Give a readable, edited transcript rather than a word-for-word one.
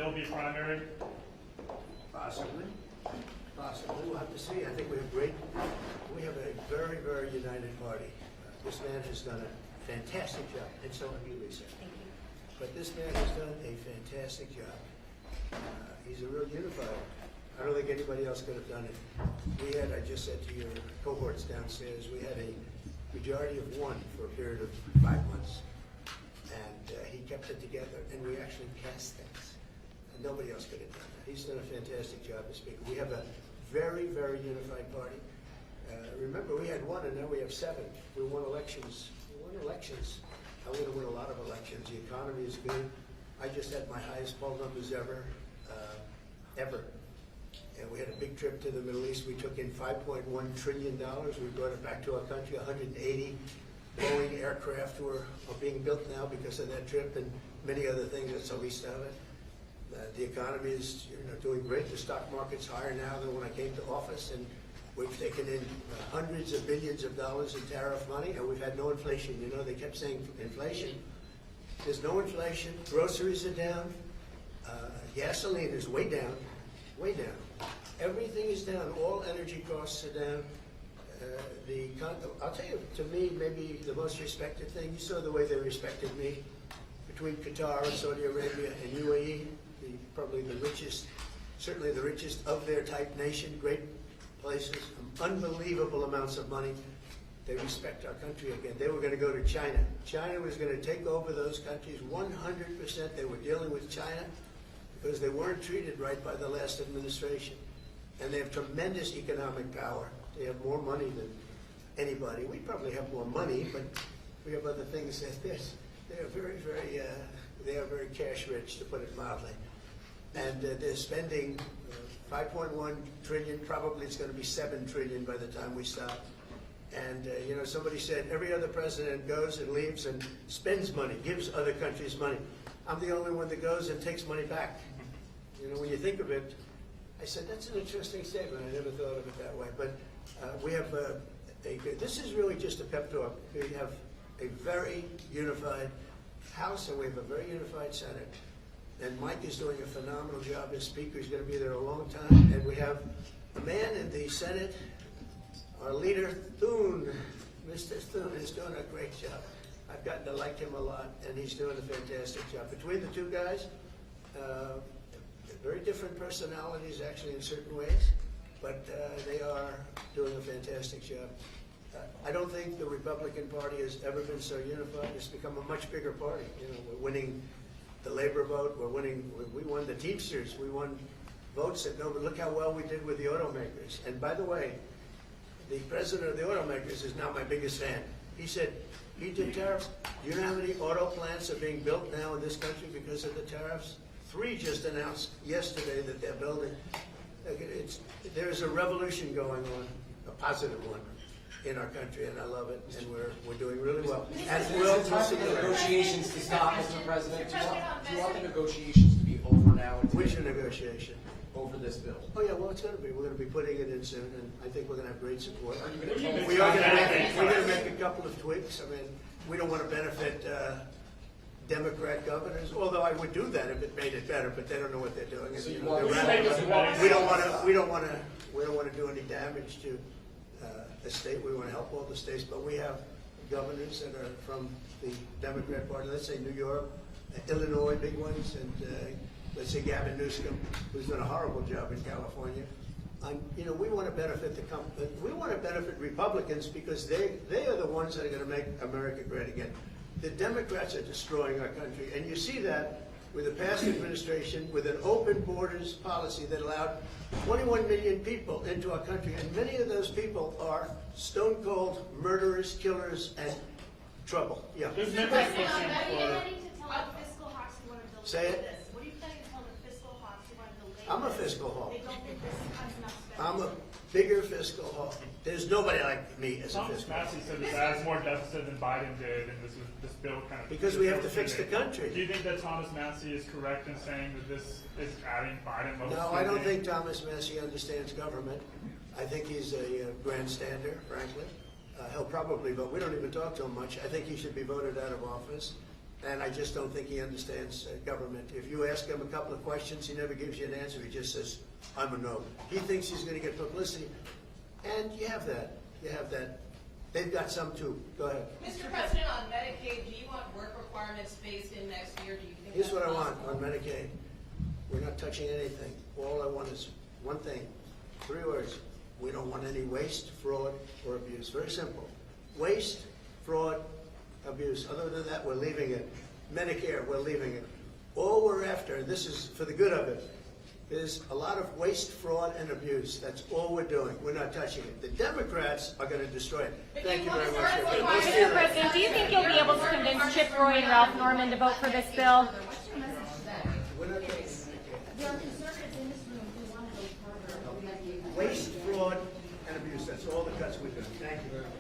bill be primary? Possibly. Possibly. We'll have to see. I think we have a very, very united party. This man has done a fantastic job, and so have you, Lisa. Thank you. But this man has done a fantastic job. He's a real unifier. I don't think anybody else could have done it. We had, I just said to your cohorts downstairs, we had a majority of one for a period of 5 months. And he kept it together, and we actually passed things. And nobody else could have done that. He's done a fantastic job as Speaker. We have a very, very unified party. Remember, we had one, and now we have 7. We won elections. I'm going to win a lot of elections. The economy is good. I just had my highest poll numbers ever. And we had a big trip to the Middle East. We took in $5.1 trillion. We brought it back to our country. 180 Boeing aircraft are being built now because of that trip, and many other things. That's the least of it. The economy is doing great. The stock market's higher now than when I came to office, and we've taken in hundreds of billions of dollars in tariff money, and we've had no inflation. You know, they kept saying inflation. There's no inflation. Groceries are down. Gasoline is way down, way down. Everything is down. All energy costs are down. I'll tell you, to me, maybe the most respected thing, you saw the way they respected me between Qatar and Saudi Arabia and UAE, probably the richest, certainly the richest of their type nation, great places, unbelievable amounts of money. They respect our country again. They were going to go to China. China was going to take over those countries 100%. They were dealing with China because they weren't treated right by the last administration. And they have tremendous economic power. They have more money than anybody. We probably have more money, but we have other things that they are very cash rich, to put it mildly. And they're spending 5.1 trillion. Probably it's going to be 7 trillion by the time we stop. And somebody said every other president goes and leaves and spends money, gives other countries money. I'm the only one that goes and takes money back. When you think of it, I said, that's an interesting statement. I never thought of it that way. But we have this is really just a pep talk. We have a very unified House, and we have a very unified Senate. And Mike is doing a phenomenal job as Speaker. He's going to be there a long time. And we have a man in the Senate, our leader, Thune. Mr. Thune is doing a great job. I've gotten to like him a lot, and he's doing a fantastic job. Between the two guys, very different personalities, actually, in certain ways, but they are doing a fantastic job. I don't think the Republican Party has ever been so unified. It's become a much bigger party. We're winning the labor vote. We won the Teamsters. We won votes that look how well we did with the automakers. And by the way, the president of the automakers is now my biggest fan. He said, he did tariffs. Do you know how many auto plants are being built now in this country because of the tariffs? 3 just announced yesterday that they're building. There's a revolution going on, a positive one, in our country, and I love it, and we're doing really well. As well, time for the negotiations to stop, Mr. President. Do you want the negotiations to be over now? Which negotiation? Over this bill. Oh yeah, well it's going to be. We're going to be putting it in soon, and I think we're going to have great support. Are you going to We are going to make a couple of tweaks. I mean, we don't want to benefit Democrat governors, although I would do that if it made it better, but they don't know what they're doing. So you They're want we don't want to do any damage to the state. We want to help all the states, but we have governors that are from the Democrat Party. Let's say New York, Illinois, big ones, and let's say Gavin Newsom, who's done a horrible job in California. We want to benefit we want to benefit Republicans because they are the ones that are going to make America great again. The Democrats are destroying our country, and you see that with the past administration, with an open borders policy that allowed 21 million people into our country, and many of those people are stone-cold murderers, killers, and trouble. Yeah. There's never What are a you question planning for. to tell the fiscal hawks who want to delay Say it. this? What are you planning to tell the fiscal hawks who want to delay I'm a this? fiscal hawk. They don't think this has enough spending. I'm a bigger fiscal hawk. There's nobody like me as a Thomas fiscal hawk. Massey said this adds more deficit than Biden did, and this bill kind of... Because we have to fix the country. Do you think that Thomas Massey is correct in saying that this is adding Biden level No, I don't think Thomas Massey understands government. I think he's a grandstander, frankly. He'll probably vote. We don't even talk to him much. I think he should be voted out of office. And I just don't think he understands government. If you ask him a couple of questions, he never gives you an answer. He just says, I'm a no. He thinks he's going to get publicity. And you have that. You have that. They've got some too. Go ahead. Mr. President, on Medicaid, do you want work requirements phased in next year? Do you think Here's that's what I want possible? on Medicaid. We're not touching anything. All I want is one thing, 3 words. We don't want any waste, fraud, or abuse. Very simple. Waste, fraud, abuse. Other than that, we're leaving it. Medicare, we're leaving it. All we're after, and this is for the good of it, is a lot of waste, fraud, and abuse. That's all we're doing. We're not touching it. The Democrats are going to destroy it. Thank you very much. Mr. President, do you think you'll be able to convince Chip Roy and Ralph Norman to vote for this bill? We're not taking Medicare. There are conservatives in this room who want to go further. Waste, fraud, and abuse. That's all the cuts we're doing. Thank you very much.